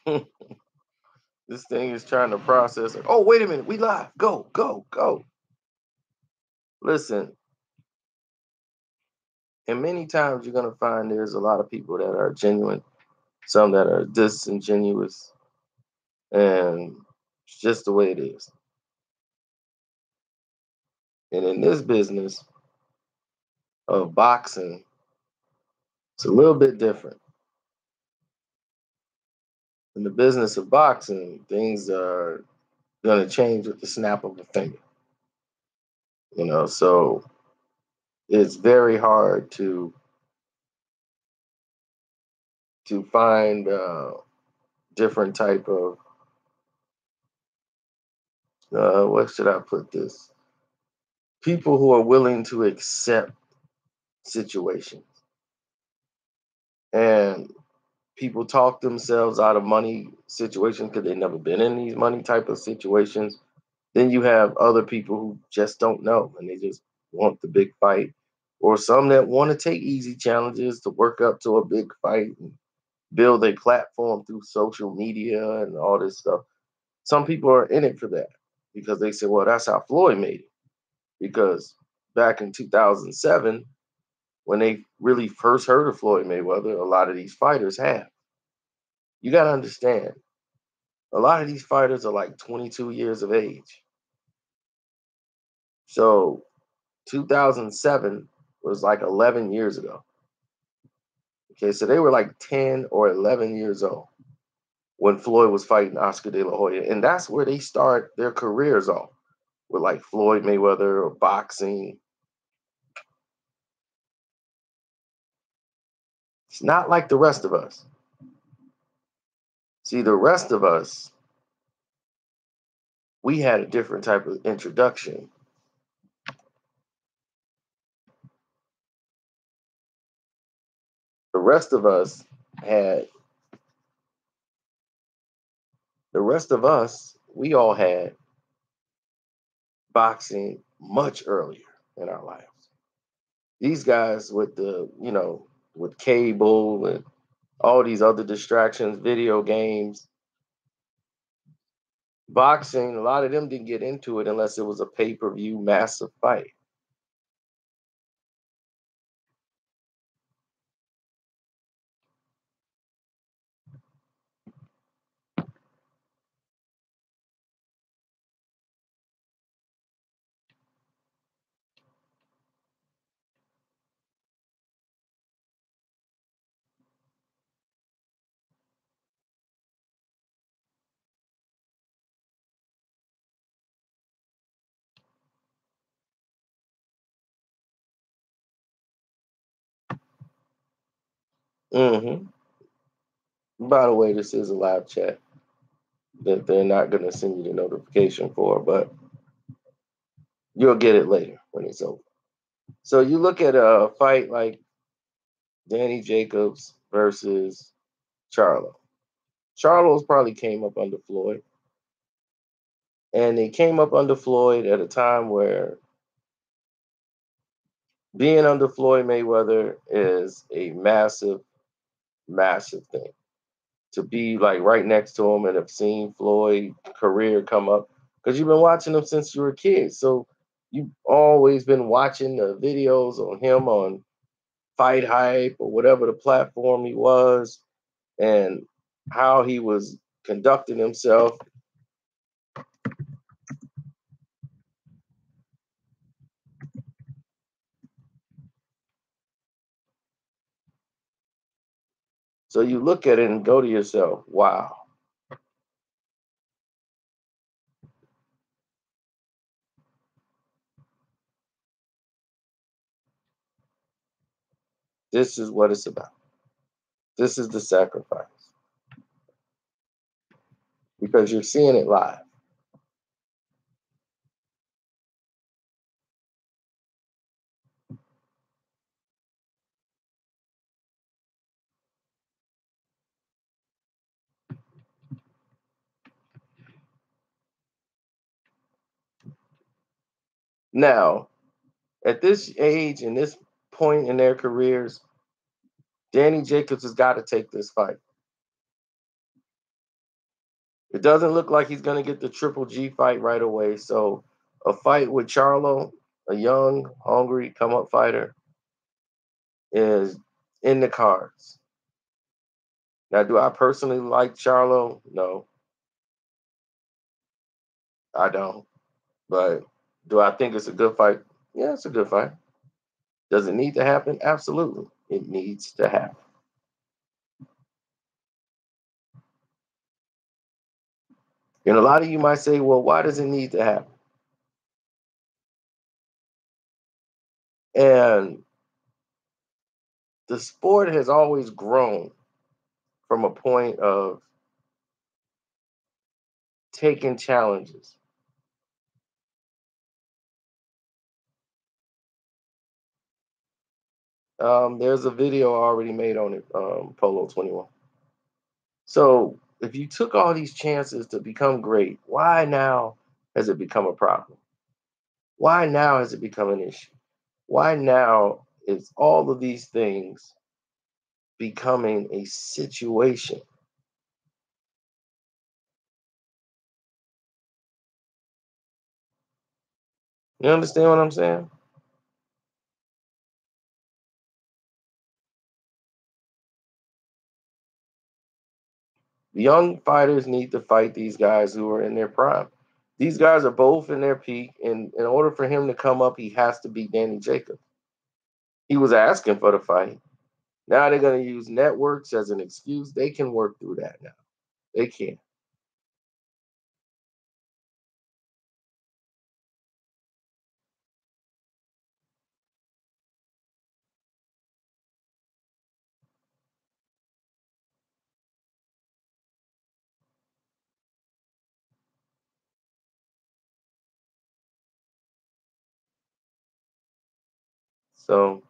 This thing is trying to process. Like, oh, wait a minute, we live. Go, go, go. Listen, and many times you're gonna find there's a lot of people that are genuine, some that are disingenuous, and it's just the way it is. And in this business of boxing, it's a little bit different. In the business of boxing, things are gonna change with the snap of a finger. So it's very hard to find different type of what should I put this? People who are willing to accept situations. And people talk themselves out of money situations because they've never been in these money type of situations. Then you have other people who just don't know and they just want the big fight, or some that want to take easy challenges to work up to a big fight and build a platform through social media and all this stuff. Some people are in it for that because they say, well, that's how Floyd made it. Because back in 2007, when they really first heard of Floyd Mayweather, a lot of these fighters have. You got to understand, a lot of these fighters are like 22 years of age. So 2007 was like 11 years ago. Okay, so they were like 10 or 11 years old when Floyd was fighting Oscar De La Hoya. And that's where they start their careers off, with like Floyd Mayweather or boxing. It's not like the rest of us. See, the rest of us, we had a different type of introduction. The rest of us had, the rest of us, we all had boxing much earlier in our lives. These guys with with cable and all these other distractions, video games, boxing, a lot of them didn't get into it unless it was a pay-per-view massive fight. hmm By the way, this is a live chat that they're not going to send you the notification for, but you'll get it later when it's over. So you look at a fight like Danny Jacobs versus Charlo. Charlo's probably came up under Floyd, and he came up under Floyd at a time where being under Floyd Mayweather is a massive, massive thing. To be like right next to him and have seen Floyd career come up because you've been watching him since you were a kid. So you've always been watching the videos on him on Fight Hype or whatever the platform he was, and how he was conducting himself. So you look at it and go to yourself, wow, this is what it's about. This is the sacrifice because you're seeing it live. Now, at this age and this point in their careers, Danny Jacobs has got to take this fight. It doesn't look like he's going to get the Triple G fight right away. So a fight with Charlo, a young, hungry, come up fighter, is in the cards. Now, do I personally like Charlo? No, I don't. But do I think it's a good fight? Yeah, it's a good fight. Does it need to happen? Absolutely. It needs to happen. And a lot of you might say, well, why does it need to happen? And the sport has always grown from a point of taking challenges. There's a video already made on it, Polo 21. So if you took all these chances to become great, why now has it become a problem? Why now has it become an issue? Why now is all of these things becoming a situation? You understand what I'm saying? Young fighters need to fight these guys who are in their prime. These guys are both in their peak, and in order for him to come up, he has to beat Danny Jacobs. He was asking for the fight. Now they're going to use networks as an excuse. They can work through that now. They can. So,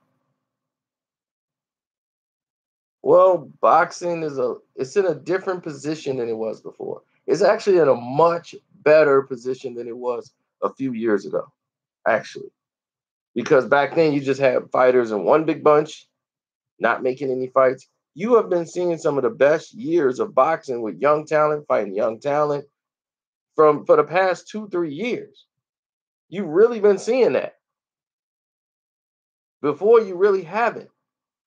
well, boxing is it's in a different position than it was before. It's actually in a much better position than it was a few years ago, actually. Because back then you just had fighters in one big bunch, not making any fights. You have been seeing some of the best years of boxing with young talent fighting young talent from for the past 2, 3 years. You've really been seeing that. Before you really haven't.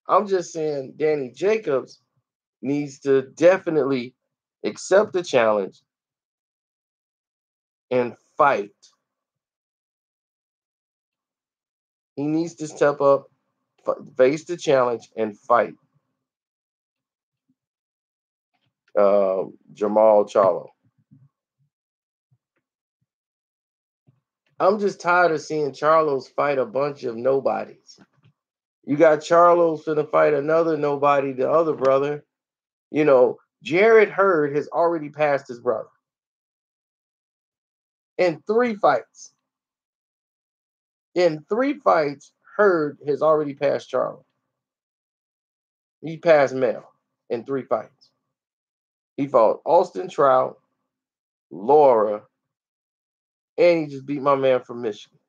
I'm just saying Danny Jacobs needs to definitely accept the challenge and fight. He needs to step up, face the challenge, and fight Jermall Charlo. I'm just tired of seeing Charlos fight a bunch of nobodies. You got Charlos finna fight another nobody, the other brother. You know, Jared Hurd has already passed his brother in 3 fights. In 3 fights, Hurd has already passed Charlo. He passed Mel in 3 fights. He fought Austin Trout, Laura, and he just beat my man from Michigan.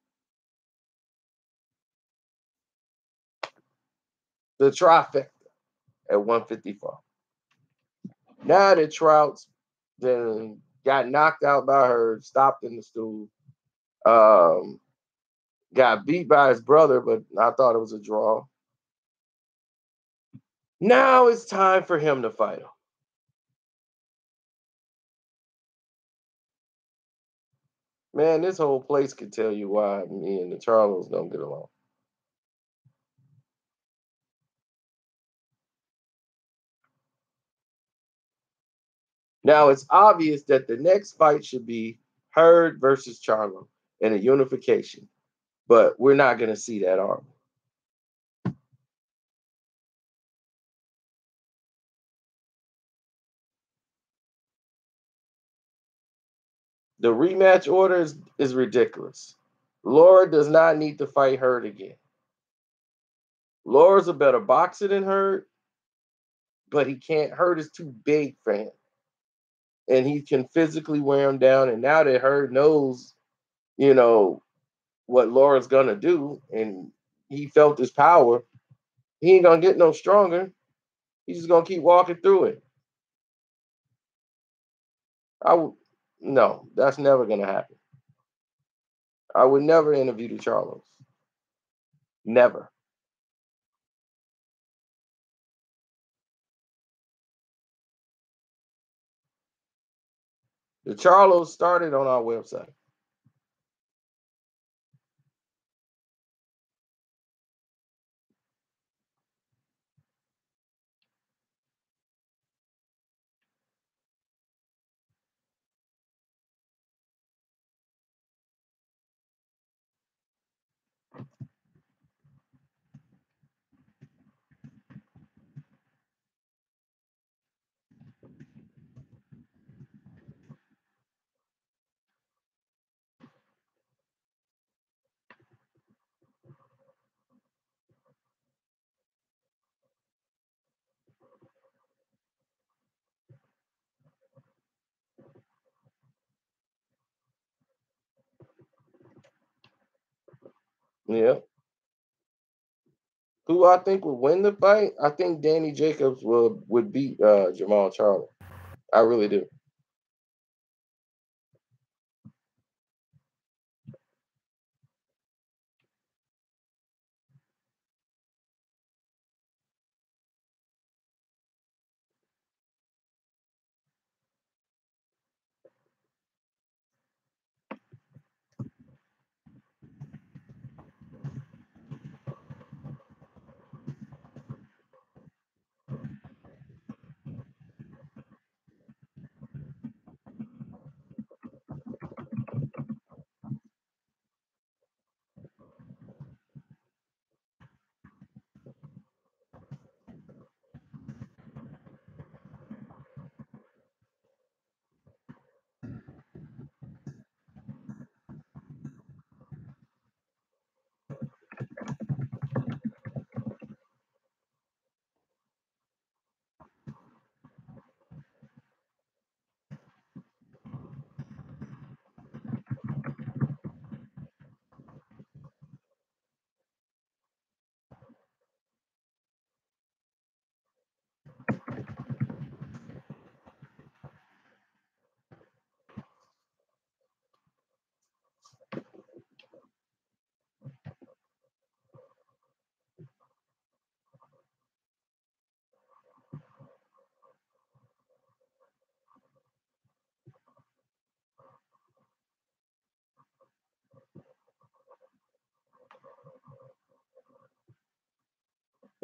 The trifecta at 154. Now that Trout's then got knocked out by Hurd, stopped in the stool, um, got beat by his brother, but I thought it was a draw. Now it's time for him to fight him. Man, this whole place could tell you why me and the Charlos don't get along. Now it's obvious that the next fight should be Hurd versus Charlo in a unification, but we're not going to see that, are we? The rematch order is ridiculous. Laura does not need to fight Hurd again. Laura's a better boxer than Hurd, but he can't. Hurd is too big for him, and he can physically wear him down. And now that Hurd knows, you know, what Laura's gonna do, and he felt his power, he ain't gonna get no stronger. He's just gonna keep walking through it. I would no, that's never gonna happen. I would never interview the Charlos. Never. The Charlos started on our website. Yeah. Who I think would win the fight? I think Danny Jacobs would beat Jermall Charlo. I really do.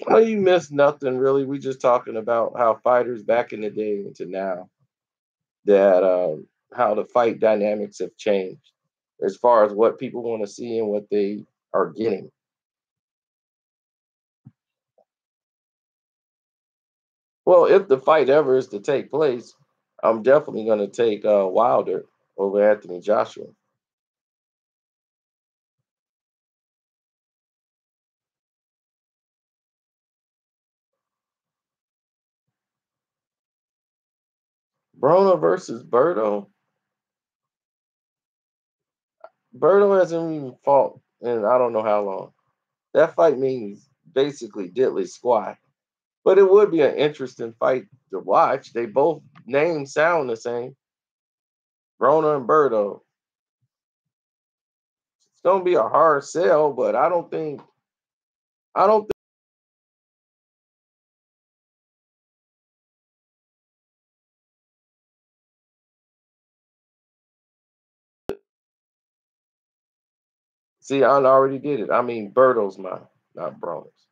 Oh, you missed nothing really. We just talking about how fighters back in the day into now that how the fight dynamics have changed as far as what people want to see and what they are getting. Well, if the fight ever is to take place, I'm definitely going to take Wilder over Anthony Joshua. Broner versus Berto. Berto hasn't even fought in I don't know how long. That fight means basically diddly squat. But it would be an interesting fight to watch. They both names sound the same. Broner and Berto. It's gonna be a hard sell, but I don't see I already did it. I mean Berto's mine, not Broner's.